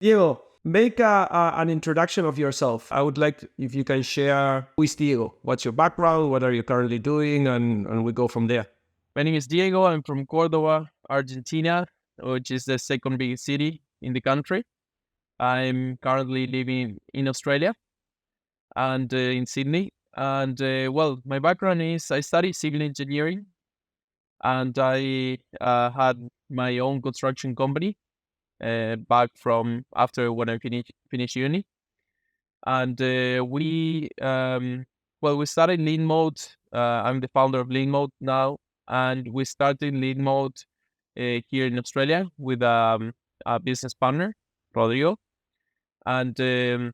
Diego, make an introduction of yourself. I would like if you can share who is Diego, what's your background, what are you currently doing, and we go from there. My name is Diego. I'm from Cordoba, Argentina, which is the second biggest city in the country. I'm currently living in Australia and in Sydney. And my background is I studied civil engineering and I had my own construction company back from after when I finished uni. And we started Leanmote. I'm the founder of Leanmote now, and we started Leanmote here in Australia with a business partner, Rodrigo. And the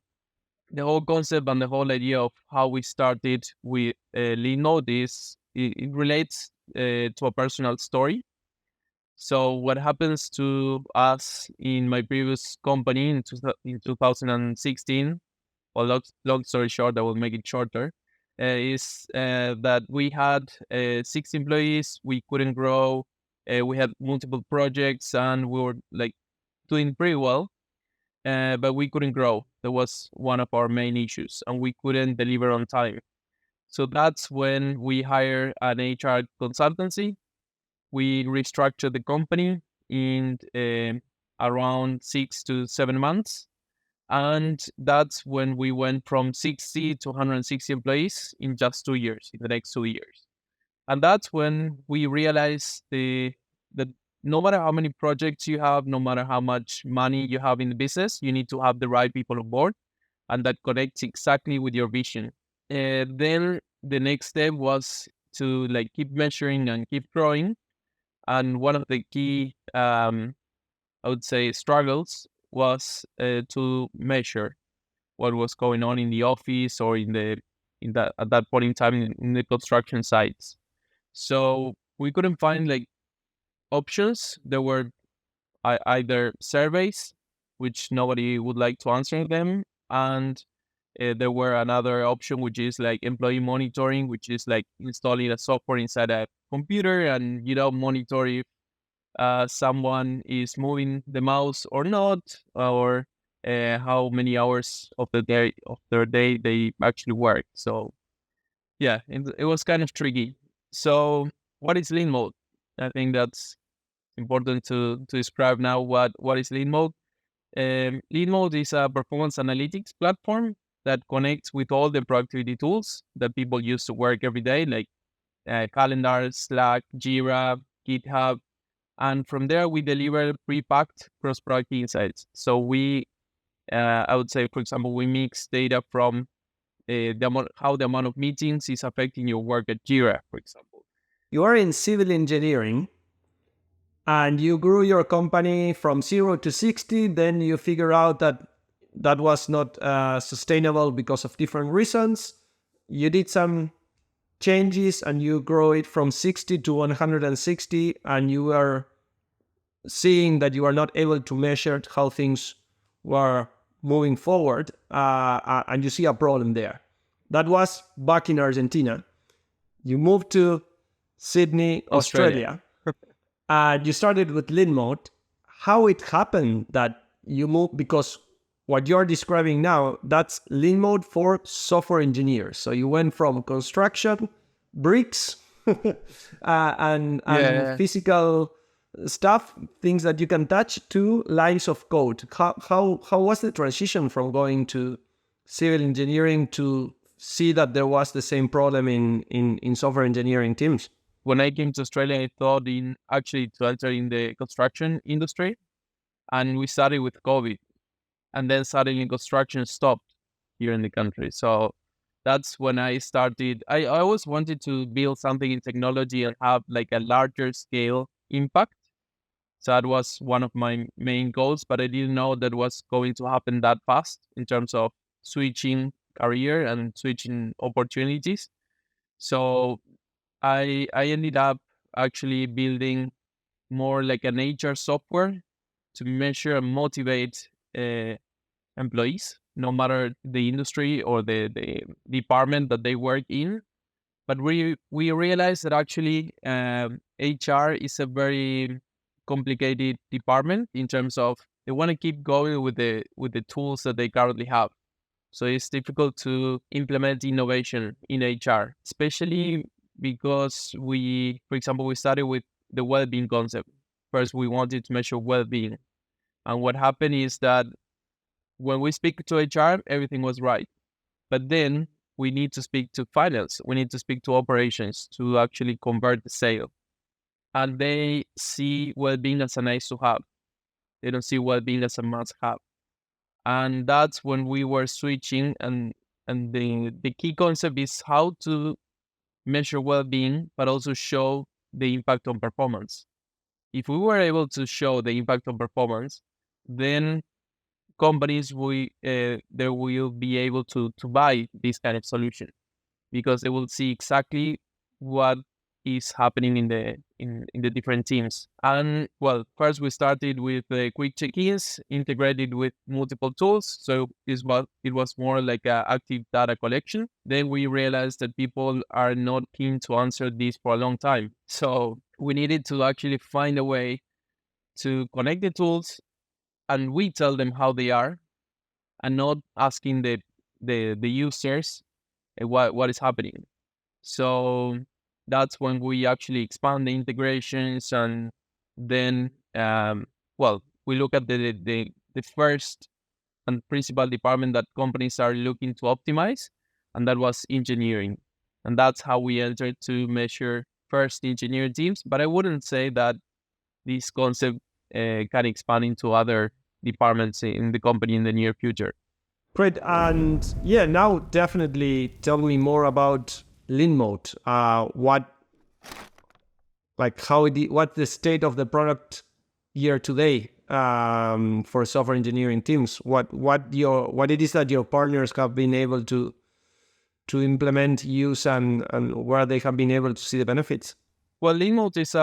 whole concept and the whole idea of how we started with Leanmote is it relates to a personal story. So what happens to us in my previous company in 2016, well, long story short, I will make it shorter, is that we had 6 employees, we couldn't grow, we had multiple projects, and we were like doing pretty well, but we couldn't grow. That was one of our main issues, and we couldn't deliver on time. So that's when we hired an HR consultancy. We restructured the company in around 6 to 7 months, and that's when we went from 60 to 160 employees in just 2 years, in the next 2 years. And that's when we realized that no matter how many projects you have, no matter how much money you have in the business, you need to have the right people on board, and that connects exactly with your vision. Then the next step was to like keep measuring and keep growing. And one of the key, I would say, struggles was to measure what was going on in the office or in that at that point in time in the construction sites. So we couldn't find like options. There were either surveys, which nobody would like to answer them, and there were another option, which is like employee monitoring, which is like installing a software inside a computer and monitor if someone is moving the mouse or not, or how many hours of their day they actually work. So yeah, it was kind of tricky. So what is lean mode? I think that's important to describe now. What is lean mode? Lean mode is a performance analytics platform that connects with all the productivity tools that people use to work every day, like calendar, Slack, Jira, GitHub. And from there, we deliver pre-packed cross-product insights. So I would say, for example, we mix data from how the amount of meetings is affecting your work at Jira, for example. You are in civil engineering and you grew your company from 0 to 60. Then you figure out that that was not sustainable because of different reasons. You did some changes and you grow it from 60 to 160, and you are seeing that you are not able to measure how things were moving forward, and you see a problem there. That was back in Argentina. You moved to Sydney, Australia, and you started with Leanmote. How it happened that you moved, because what you're describing now, that's Leanmote for software engineers. So you went from construction, bricks, and physical stuff, things that you can touch, to lines of code. How was the transition from going to civil engineering to see that there was the same problem in software engineering teams? When I came to Australia, I thought in actually to enter in the construction industry, and we started with COVID, and then suddenly construction stopped here in the country. So that's when I started. I always wanted to build something in technology and have like a larger scale impact. So that was one of my main goals, but I didn't know that was going to happen that fast in terms of switching career and switching opportunities. So I ended up actually building more like an HR software to measure and motivate employees, no matter the industry or the department that they work in. But we realized that actually HR is a very complicated department in terms of they want to keep going with the tools that they currently have. So it's difficult to implement innovation in HR, especially because for example, we started with the well-being concept. First, we wanted to measure well-being, and what happened is that when we speak to HR, everything was right, but then we need to speak to finance, we need to speak to operations to actually convert the sale, and they see well-being as a nice to have. They don't see well-being as a must-have. And that's when we were switching, and the key concept is how to measure well-being but also show the impact on performance. If we were able to show the impact on performance, then companies they will be able to buy this kind of solution, because they will see exactly what is happening in the different teams. And well, first we started with quick check-ins integrated with multiple tools. So it was more like a active data collection. Then we realized that people are not keen to answer this for a long time. So we needed to actually find a way to connect the tools, and we tell them how they are, and not asking the users what is happening. So that's when we actually expand the integrations, and then we look at the first and principal department that companies are looking to optimize, and that was engineering, and that's how we entered to measure first engineering teams. But I wouldn't say that this concept can expand into other departments in the company in the near future. Great. And yeah, now definitely tell me more about Leanmote. What's the state of the product year today for software engineering teams? What it is that your partners have been able to implement, use, and where they have been able to see the benefits? Well, Leanmote is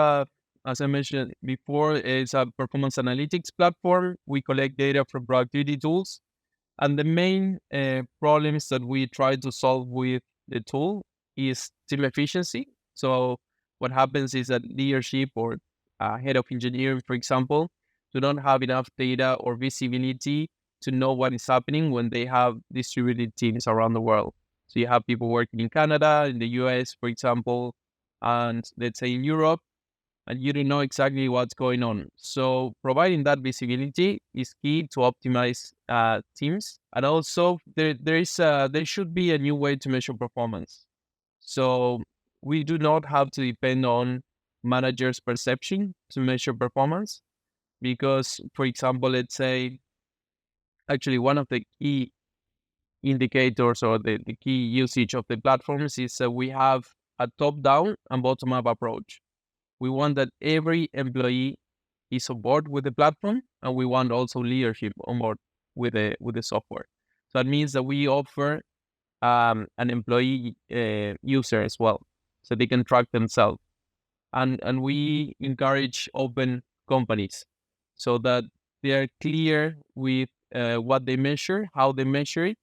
as I mentioned before, it's a performance analytics platform. We collect data from productivity tools, and the main problems that we try to solve with the tool is team efficiency. So what happens is that leadership or head of engineering, for example, do not have enough data or visibility to know what is happening when they have distributed teams around the world. So you have people working in Canada, in the US, for example, and let's say in Europe, and you don't know exactly what's going on. So providing that visibility is key to optimize teams. And also there should be a new way to measure performance. So we do not have to depend on managers' perception to measure performance, because, for example, let's say actually one of the key indicators or the key usage of the platforms is we have a top-down and bottom-up approach. We want that every employee is on board with the platform, and we want also leadership on board with the software. So that means that we offer an employee user as well, so they can track themselves. And we encourage open companies so that they are clear with what they measure, how they measure it,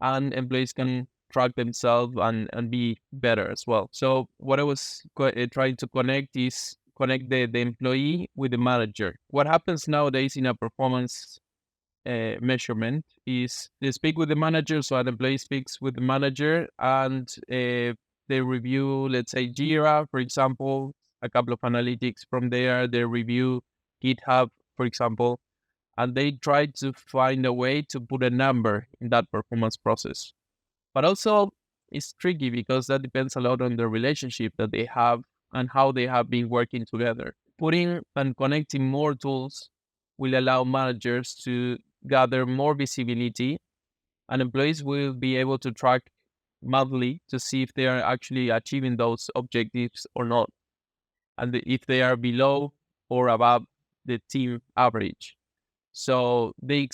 and employees can track themselves and be better as well. So what I was trying to connect is connect the employee with the manager. What happens nowadays in a performance measurement is they speak with the manager, so an employee speaks with the manager, and they review, let's say, Jira, for example, a couple of analytics from there. They review GitHub, for example, and they try to find a way to put a number in that performance process. But also, it's tricky because that depends a lot on the relationship that they have and how they have been working together. Putting and connecting more tools will allow managers to gather more visibility, and employees will be able to track monthly to see if they are actually achieving those objectives or not, and if they are below or above the team average. So they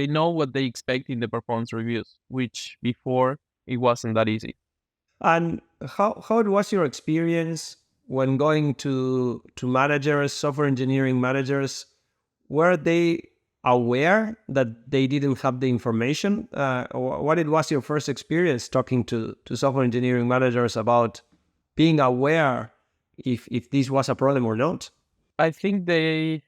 know what they expect in the performance reviews, which before it wasn't that easy. And how was your experience when going to managers, software engineering managers? Were they aware that they didn't have the information? What it was your first experience talking to software engineering managers about being aware if this was a problem or not? I think they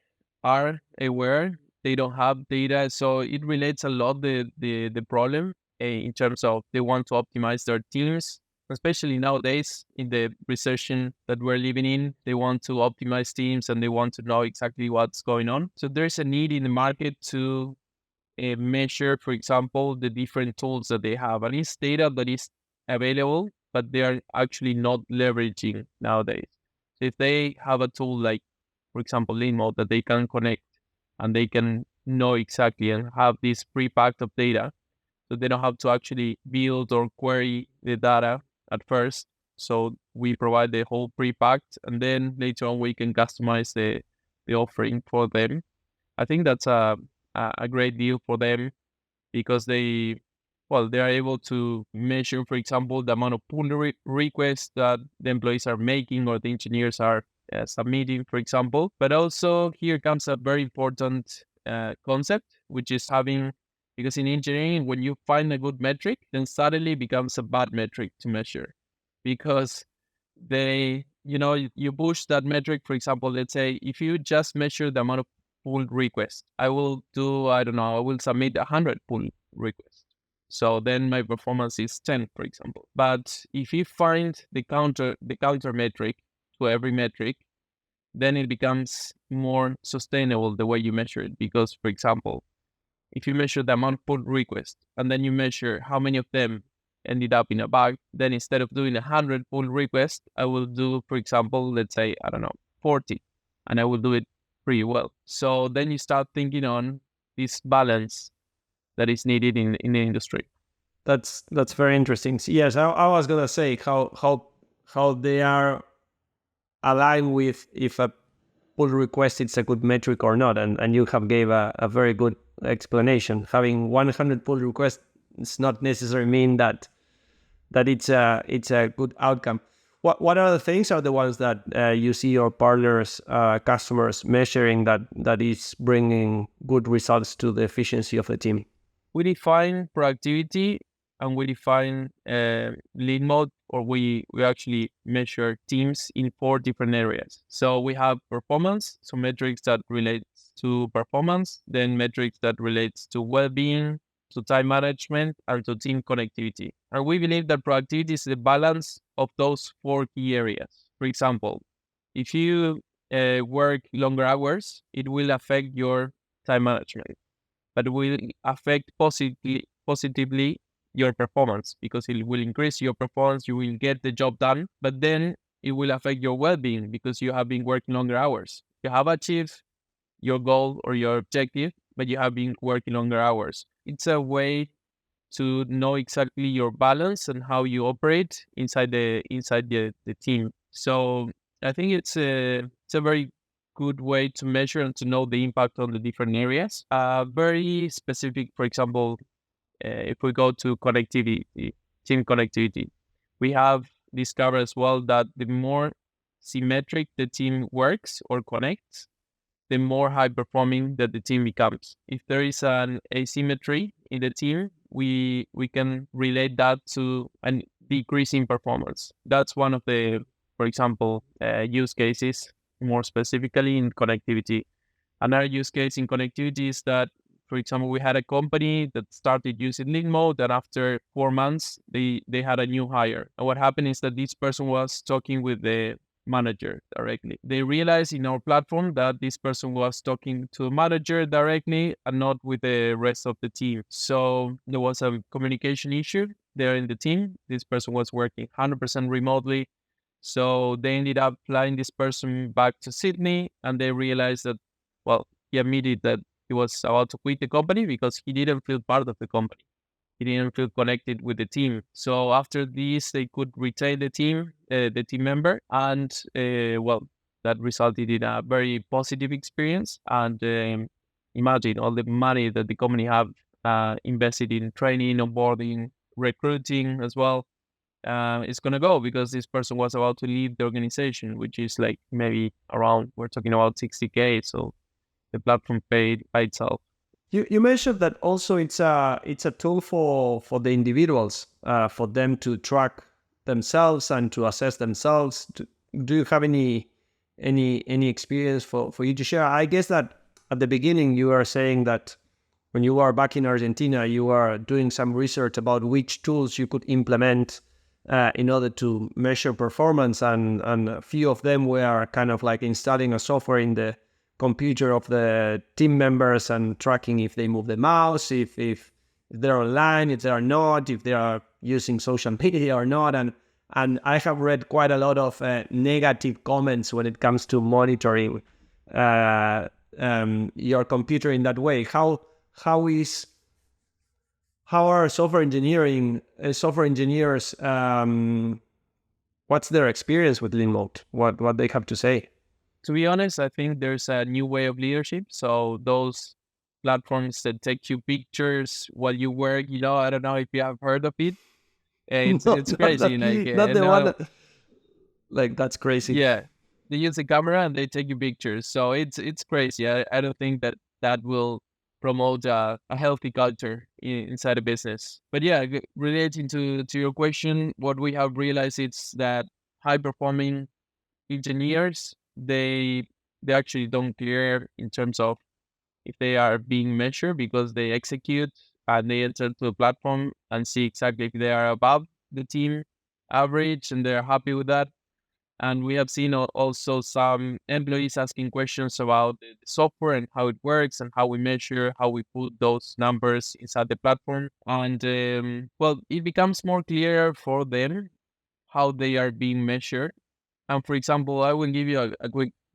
are aware, they don't have data. So it relates a lot the problem in terms of they want to optimize their teams, especially nowadays in the recession that we're living in. They want to optimize teams and they want to know exactly what's going on. So there's a need in the market to measure, for example, the different tools that they have. And it's data that is available, but they are actually not leveraging nowadays. So if they have a tool like, for example, Leanmote that they can connect and they can know exactly and have this pre-packed of data, so they don't have to actually build or query the data at first. So we provide the whole pre-packed, and then later on we can customize the offering for them. I think that's a great deal for them because they are able to measure, for example, the amount of pull requests that the employees are making or the engineers are submitting, for example. But also here comes a very important concept, which is having, because in engineering, when you find a good metric, then suddenly it becomes a bad metric to measure because you push that metric. For example, let's say if you just measure the amount of pull requests, I will submit 100 pull requests. So then my performance is 10, for example. But if you find the counter metric to every metric, then it becomes more sustainable the way you measure it. Because, for example, if you measure the amount of pull requests and then you measure how many of them ended up in a bug, then instead of doing 100 pull requests, I will do, for example, let's say, 40, and I will do it pretty well. So then you start thinking on this balance that is needed in the industry. That's very interesting. Yes, I was gonna say how they are aligned with if a pull request is a good metric or not, and you have gave a very good explanation. Having 100 pull requests does not necessarily mean that it's a good outcome. What other things are the ones that you see your partners, customers measuring that is bringing good results to the efficiency of the team? We define productivity and we define Leanmote, or we actually measure teams in 4 different areas. So we have performance, so metrics that relate to performance, then metrics that relates to well-being, to time management, and to team connectivity. And we believe that productivity is the balance of those 4 key areas. For example, if you work longer hours, it will affect your time management, but it will affect positively your performance because it will increase your performance, you will get the job done, but then it will affect your well-being because you have been working longer hours. You have achieved your goal or your objective, but you have been working longer hours. It's a way to know exactly your balance and how you operate inside the team. So I think it's a very good way to measure and to know the impact on the different areas. Very specific, for example, if we go to connectivity, team connectivity, we have discovered as well that the more symmetric the team works or connects, the more high performing that the team becomes. If there is an asymmetry in the team, we can relate that to a decrease in performance. That's one of the, for example, use cases, more specifically in connectivity. Another use case in connectivity is that, for example, we had a company that started using Leanmote, and after 4 months, they had a new hire. And what happened is that this person was talking with the manager directly. They realized in our platform that this person was talking to a manager directly and not with the rest of the team. So there was a communication issue there in the team. This person was working 100% remotely. So they ended up flying this person back to Sydney, and they realized that, he admitted that he was about to quit the company because he didn't feel part of the company. He didn't feel connected with the team. So after this, they could retain the team member, and that resulted in a very positive experience. And imagine all the money that the company have invested in training, onboarding, recruiting as well. It's gonna go because this person was about to leave the organization, which is like maybe around, we're talking about 60K. So the platform paid by itself. You mentioned that also it's a tool for the individuals, for them to track themselves and to assess themselves. Do you have any experience for you to share? I guess that at the beginning, you are saying that when you are back in Argentina, you are doing some research about which tools you could implement in order to measure performance, and a few of them were kind of like installing a software in the computer of the team members and tracking if they move the mouse, if they're online, if they are not, if they are using social media or not, and I have read quite a lot of negative comments when it comes to monitoring your computer in that way. How is how are software engineers? What's their experience with Leanmote? What they have to say? To be honest, I think there's a new way of leadership. So those platforms that take you pictures while you work, I don't know if you have heard of it. No, It's crazy. Like, not the one. now, Like, that's crazy. yeah, they use the camera and they take you pictures. So it's crazy. I don't think that will promote a healthy culture inside a business. But yeah, relating to your question, what we have realized is that high performing engineers, they actually don't care in terms of if they are being measured, because they execute and they enter to a platform and see exactly if they are above the team average and they're happy with that. And we have seen also some employees asking questions about the software and how it works and how we measure, how we put those numbers inside the platform. And well, it becomes more clear for them how they are being measured. And for example, I will give you a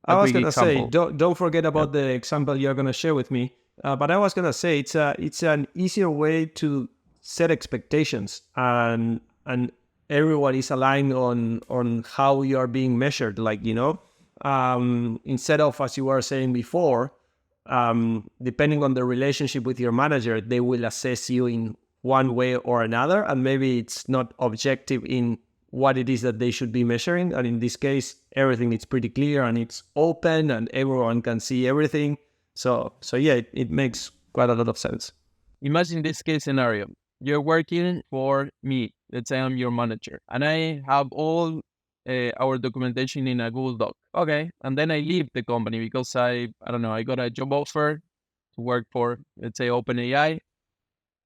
I was quick gonna say, example. don't forget Yeah. about the example you're gonna share with me. But I was gonna say it's an easier way to set expectations, and everyone is aligned on how you are being measured. Like, instead of, as you were saying before, depending on the relationship with your manager, they will assess you in one way or another, and maybe it's not objective in what it is that they should be measuring. And in this case, everything is pretty clear and it's open and everyone can see everything. So yeah, it makes quite a lot of sense. Imagine this case scenario. You're working for me. Let's say I'm your manager, and I have all our documentation in a Google Doc. Okay, and then I leave the company because I don't know, I got a job offer to work for, let's say, OpenAI,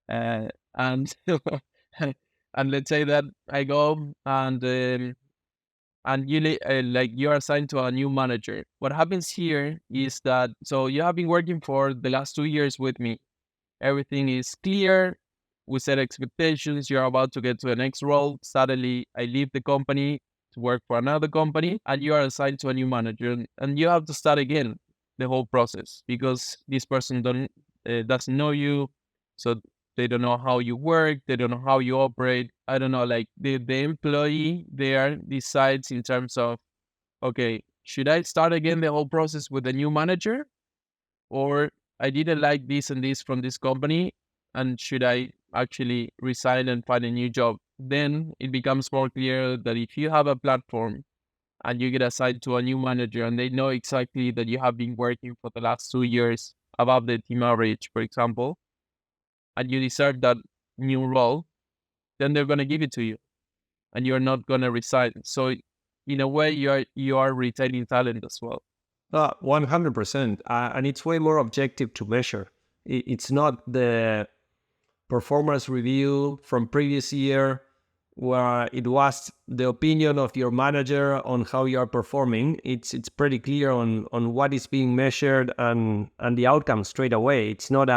and and let's say that I go and like you're assigned to a new manager. What happens here is that, so you have been working for the last 2 years with me. Everything is clear. We set expectations. You're about to get to the next role. Suddenly, I leave the company to work for another company, and you are assigned to a new manager, and you have to start again the whole process because this person doesn't know you, so they don't know how you work. They don't know how you operate. I don't know. Like the employee there decides in terms of, okay, should I start again the whole process with a new manager, or I didn't like this and this from this company, and should I actually resign and find a new job? Then it becomes more clear that if you have a platform and you get assigned to a new manager and they know exactly that you have been working for the last 2 years above the team average, for example, and you deserve that new role, then they're going to give it to you and you're not going to resign. So in a way, you are retaining talent as well. 100%. And it's way more objective to measure. It's not the performance review from previous year where it was the opinion of your manager on how you are performing. It's pretty clear on what is being measured and the outcome straight away. It's not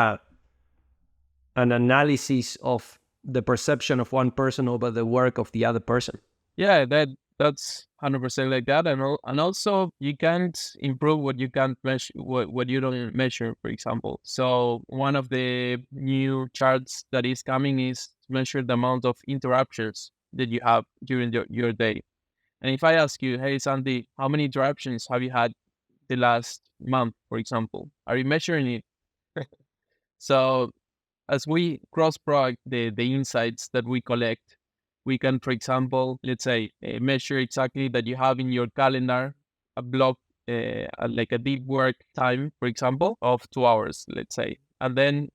an analysis of the perception of one person over the work of the other person. Yeah, that's 100% like that, and also you can't improve what you can't measure, what you don't measure, for example. So one of the new charts that is coming is to measure the amount of interruptions that you have during your day. And if I ask you, hey Sandy, how many interruptions have you had the last month, for example? Are you measuring it? So as we cross-product the insights that we collect, we can, for example, let's say, measure exactly that you have in your calendar a block, like a deep work time, for example, of 2 hours, let's say. And then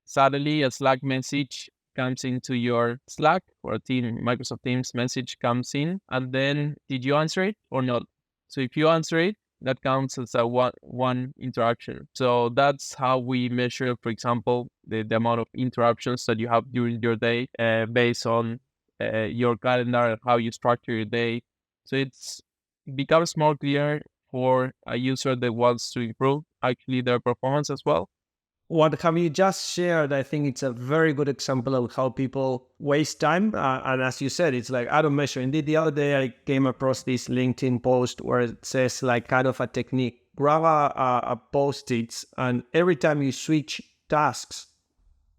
suddenly a Slack message comes into your Slack, or a Microsoft Teams message comes in. And then did you answer it or not? So if you answer it, that counts as a one interaction. So that's how we measure, for example, the amount of interruptions that you have during your day, based on your calendar, how you structure your day. So it becomes more clear for a user that wants to improve actually their performance as well. What have you just shared, I think it's a very good example of how people waste time. And as you said, it's like auto measure. Indeed, the other day I came across this LinkedIn post where it says like kind of a technique. Grab a post-its, and every time you switch tasks,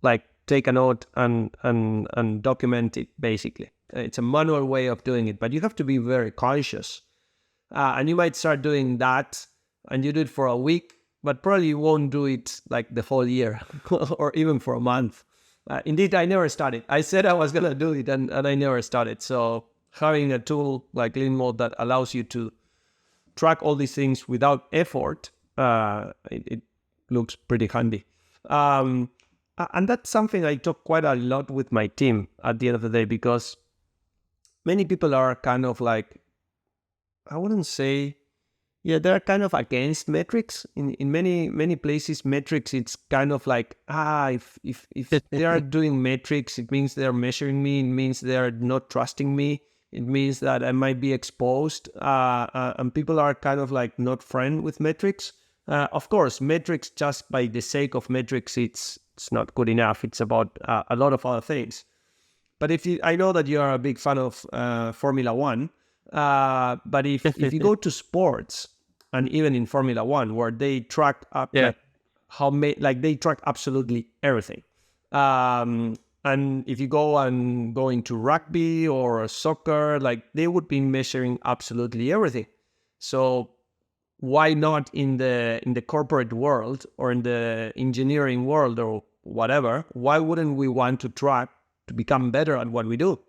like take a note and document it basically. It's a manual way of doing it, but you have to be very conscious. And you might start doing that and you do it for a week, but probably you won't do it like the whole year or even for a month. Indeed, I never started. I said I was going to do it and I never started. So having a tool like Leanmote that allows you to track all these things without effort, it looks pretty handy. And that's something I talk quite a lot with my team at the end of the day, because many people are kind of like, I wouldn't say, yeah, they're kind of against metrics. In many places, metrics, it's kind of like, if they are doing metrics, it means they're measuring me, it means they're not trusting me, it means that I might be exposed, and people are kind of like not friend with metrics. Of course, metrics, just by the sake of metrics, it's not good enough. It's about a lot of other things. But I know that you are a big fan of Formula One. But if you go to sports, and even in Formula One, where they track up Yeah. like they track absolutely everything. And if you go into rugby or soccer, like they would be measuring absolutely everything. So why not in the corporate world or in the engineering world or whatever? Why wouldn't we want to track to become better at what we do?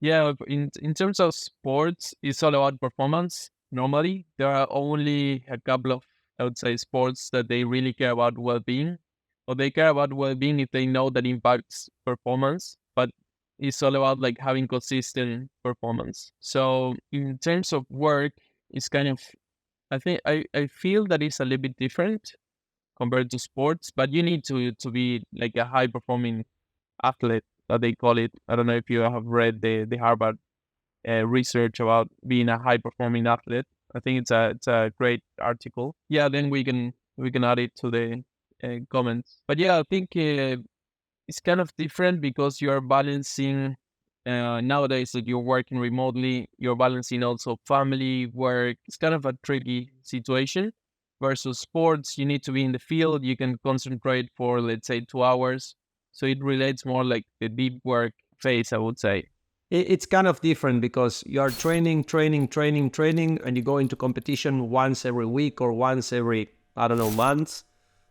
Yeah, in terms of sports, it's all about performance. Normally, there are only a couple of, I would say, sports that they really care about well-being, or they care about well-being if they know that impacts performance. But it's all about like having consistent performance. So in terms of work, it's kind of, I feel that it's a little bit different compared to sports, but you need to be like a high performing athlete, that they call it. I don't know if you have read the Harvard research about being a high performing athlete. I think it's a great article. Yeah, then we can add it to the comments. But yeah, I think it's kind of different because you're balancing. Nowadays that you're working remotely, you're balancing also family, work. It's kind of a tricky situation. Versus sports, you need to be in the field. You can concentrate for, let's say, 2 hours. So it relates more like the deep work phase, I would say. It's kind of different because you are training, and you go into competition once every week or once every, I don't know, months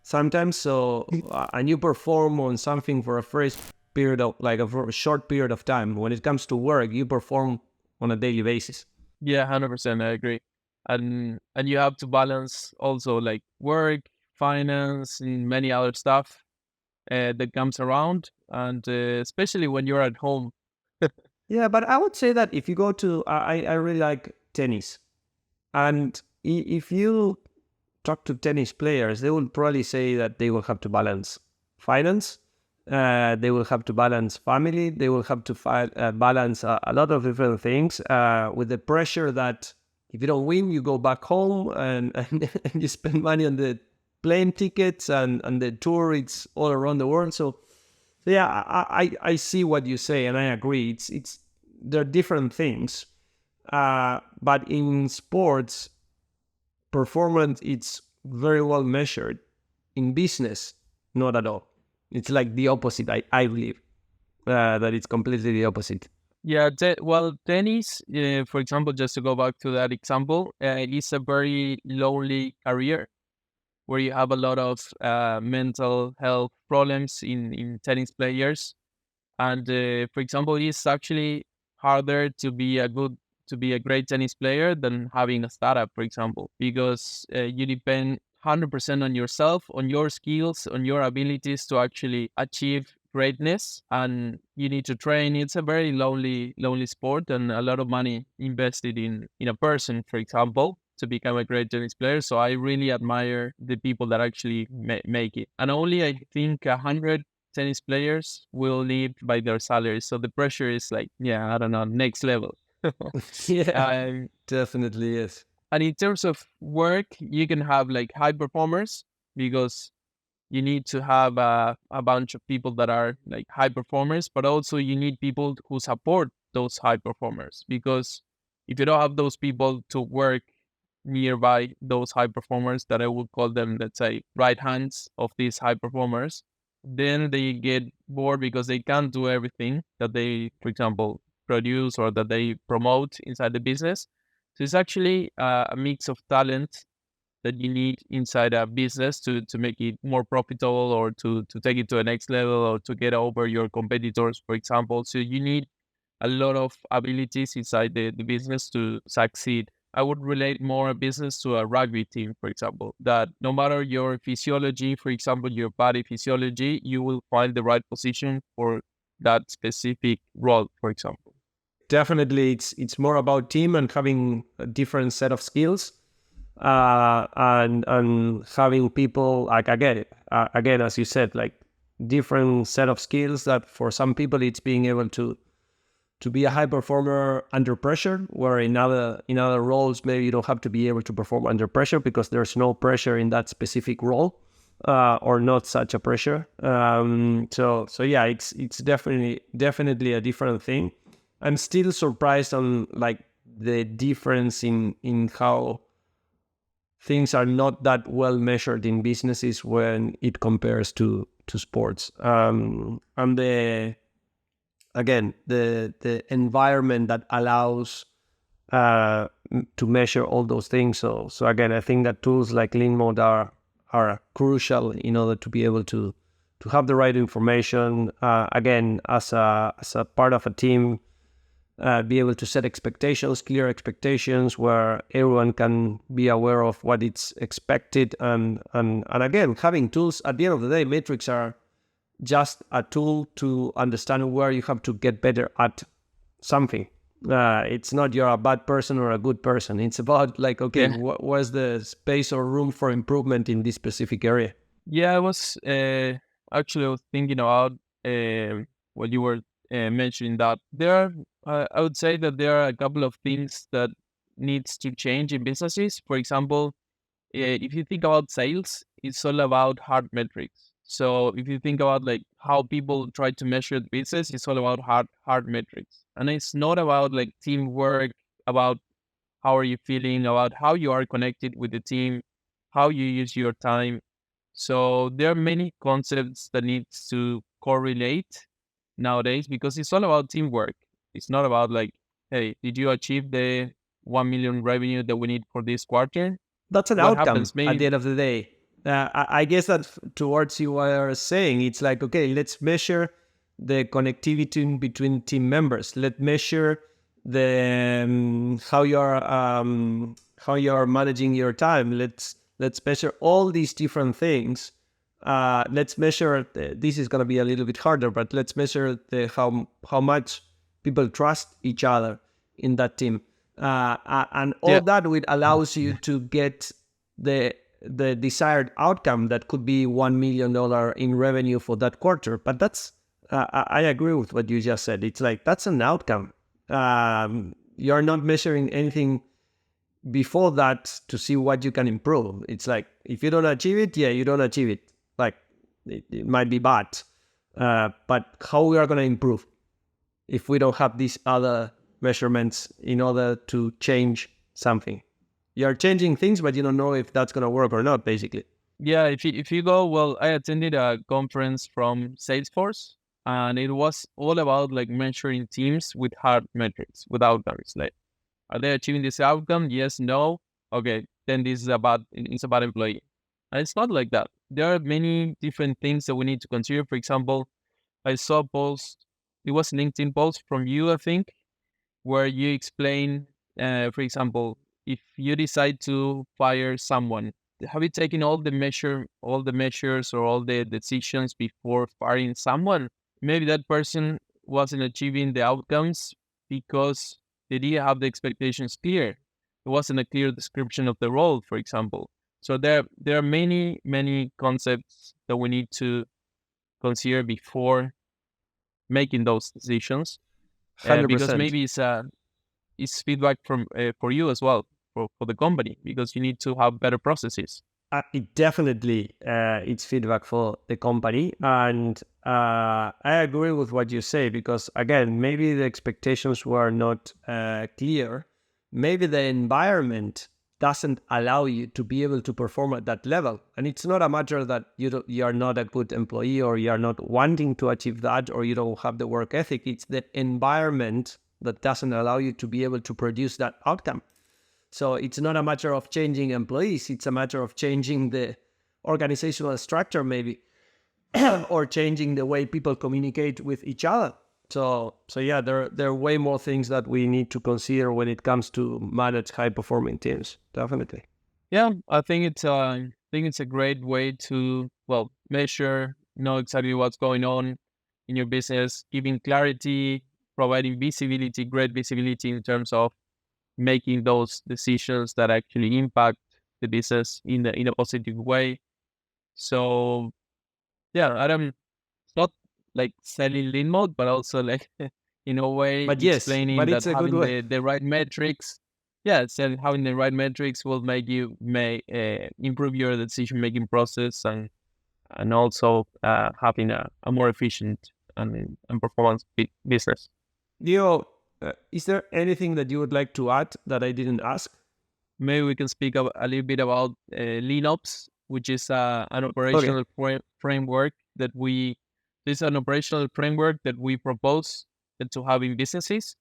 sometimes. So, and you perform on something for a first period of, like for a short period of time. When it comes to work, you perform on a daily basis. Yeah, 100%, I agree. And you have to balance also like work, finance, and many other stuff that comes around, and especially when you're at home. Yeah, but I would say that if you go to, I really like tennis. And if you talk to tennis players, they will probably say that they will have to balance finance, they will have to balance family, they will have to balance a lot of different things, with the pressure that if you don't win, you go back home and you spend money on the plane tickets and the tour. It's all around the world. So yeah, I see what you say and I agree. It's they're different things, but in sports, performance it's very well measured. In business, not at all. It's like the opposite. I believe that it's completely the opposite. Yeah, well, tennis, for example, just to go back to that example, is a very lonely career where you have a lot of mental health problems in tennis players. And for example, it's actually harder to be a great tennis player than having a startup, for example, because you depend 100% on yourself, on your skills, on your abilities to actually achieve greatness, and you need to train. It's a very lonely sport, and a lot of money invested in a person, for example. to become a great tennis player. So I really admire the people that actually make it. And only I think 100 tennis players will live by their salaries. So the pressure is like, yeah, I don't know, next level. Yeah, um, definitely yes. and in terms of work, you can have like high performers because you need to have a bunch of people that are like high performers, but also you need people who support those high performers, because if you don't have those people to work nearby those high performers, that I would call them, let's say, right hands of these high performers, then they get bored because they can't do everything that they, for example, produce or that they promote inside the business. So it's actually a mix of talent that you need inside a business to make it more profitable, or to take it to the next level, or to get over your competitors, for example. So you need a lot of abilities inside the business to succeed. I would relate more a business to a rugby team, for example, that no matter your physiology, for example, your body physiology, you will find the right position for that specific role, for example. Definitely, it's more about team and having a different set of skills, and having people like again as you said, like different set of skills that for some people it's being able to be a high performer under pressure, where in other roles maybe you don't have to be able to perform under pressure because there's no pressure in that specific role, or not such a pressure. So yeah, it's definitely a different thing. I'm still surprised on like the difference in how things are not that well measured in businesses when it compares to sports. And the environment that allows to measure all those things. So again, I think that tools like Leanmote are crucial in order to be able to have the right information. Again, as a part of a team, be able to set expectations, clear expectations, where everyone can be aware of what it's expected. And again, having tools. At the end of the day, metrics are just a tool to understand where you have to get better at something. It's not you're a bad person or a good person. It's about like, okay, Yeah. where's the space or room for improvement in this specific area? Yeah, I was actually I was thinking about what you were mentioning, that there are, I would say that there are a couple of things that needs to change in businesses. For example, if you think about sales, it's all about hard metrics. So if you think about like how people try to measure the business, it's all about hard metrics, and it's not about like teamwork, about how are you feeling, about how you are connected with the team, how you use your time. So there are many concepts that needs to correlate nowadays, because it's all about teamwork. It's not about like, hey, did you achieve the 1 million revenue that we need for this quarter? That's an What outcome happens? at the Maybe, end of the day. I guess that towards you are saying, it's like, okay, let's measure the connectivity between team members. Let's measure the how you're managing your time. Let's measure all these different things. Let's measure. This is going to be a little bit harder, but let's measure the how much people trust each other in that team, and all yeah, that will allows you to get the desired outcome that could be $1 million in revenue for that quarter. But that's I agree with what you just said. It's like that's an outcome. You're not measuring anything before that to see what you can improve. It's like if you don't achieve it, yeah, you don't achieve it. Like it might be bad, but how we are going to improve if we don't have these other measurements in order to change something? You're changing things, but you don't know if that's going to work or not, basically. yeah. If you go, well, I attended a conference from Salesforce, and it was all about like measuring teams with hard metrics, with outcomes. Like, are they achieving this outcome? Yes, no. Okay, then this is about it's about employee. And it's not like that. There are many different things that we need to consider. For example, I saw a post. It was a LinkedIn post from you, I think, where you explain, for example, if you decide to fire someone, have you taken all the measures, or all the decisions before firing someone? Maybe that person wasn't achieving the outcomes because they didn't have the expectations clear. it wasn't a clear description of the role, for example. So there are many concepts that we need to consider before making those decisions, because 100%. maybe it's feedback from for you as well, for the company, because you need to have better processes. It definitely it's feedback for the company, and I agree with what you say, because again, maybe the expectations were not clear. Maybe the environment doesn't allow you to be able to perform at that level, and it's not a matter that you are not a good employee, or you are not wanting to achieve that, or you don't have the work ethic. It's the environment that doesn't allow you to be able to produce that outcome. So it's not a matter of changing employees, it's a matter of changing the organizational structure maybe, or changing the way people communicate with each other. So yeah, there are way more things that we need to consider when it comes to manage high performing teams. Definitely. Yeah, I think it's a great way to, well, measure, know exactly what's going on in your business, giving clarity, providing visibility, great visibility in terms of making those decisions that actually impact the business in a positive way. So yeah, Adam, it's not like selling lean mode, but also like in a way But yes, explaining but that it's a good having way. the right metrics, yeah, having the right metrics will make you may improve your decision making process, and also having a more efficient and performance business. Leo, is there anything that you would like to add that I didn't ask? Maybe we can speak a little bit about lean ops, which is an Okay. operational framework that we. This is an operational framework that we propose to have in businesses,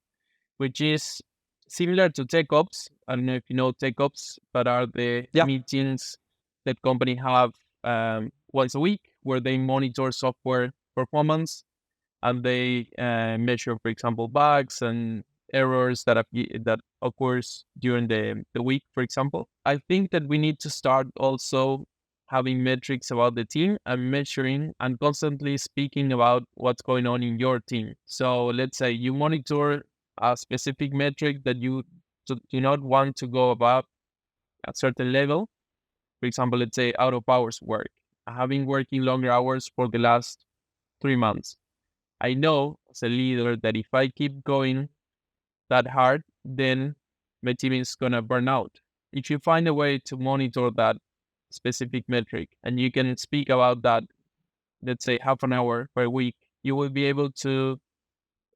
which is similar to tech ops. I don't know if you know tech ops, but are the Yeah. meetings that company have once a week, where they monitor software performance, and they measure, for example, bugs and errors that occurs during the week, for example. I think that we need to start also having metrics about the team and measuring and constantly speaking about what's going on in your team. So let's say you monitor a specific metric that you do not want to go above a certain level. For example, let's say out of hours work. I have been working longer hours for the last 3 months. I know as a leader that if I keep going that hard, then my team is gonna burn out. If you find a way to monitor that specific metric and you can speak about that, let's say half an hour per week, you will be able to,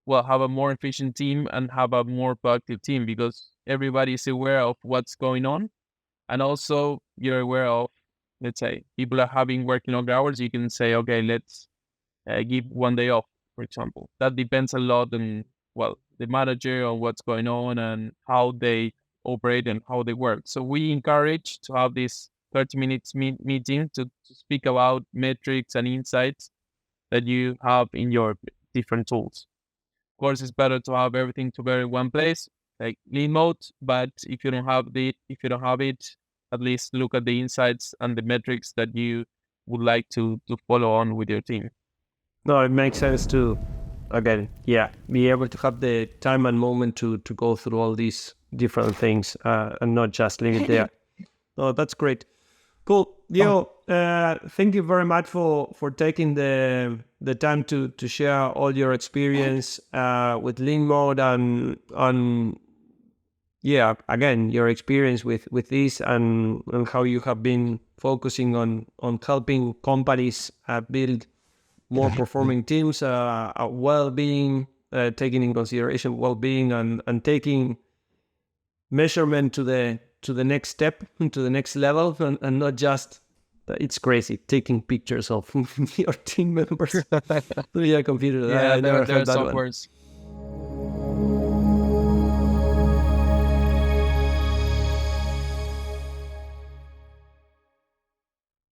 well, have a more efficient team and have a more productive team, because everybody is aware of what's going on, and also you're aware of, let's say, people are having working longer hours. You can say, okay, let's give one day off, for example. That depends a lot on, well, the manager, on what's going on and how they operate and how they work. So we encourage to have this 30 minutes meeting to speak about metrics and insights that you have in your different tools. Of course, it's better to have everything together in one place, like Leanmote. But if you don't have it, at least look at the insights and the metrics that you would like to follow on with your team. No, it makes sense to, again, yeah, be able to have the time and moment to go through all these different things, and not just leave it there. No, that's great. Cool. Leo, thank you very much for taking the time to share all your experience with Lean Mode, and yeah, again, your experience with this, and how you have been focusing on helping companies build more performing teams, well-being, taking in consideration well-being, and taking measurement to the next step, to the next level, and not just, it's crazy, taking pictures of your team members through your computer. Yeah, I never there are had that one. softwares.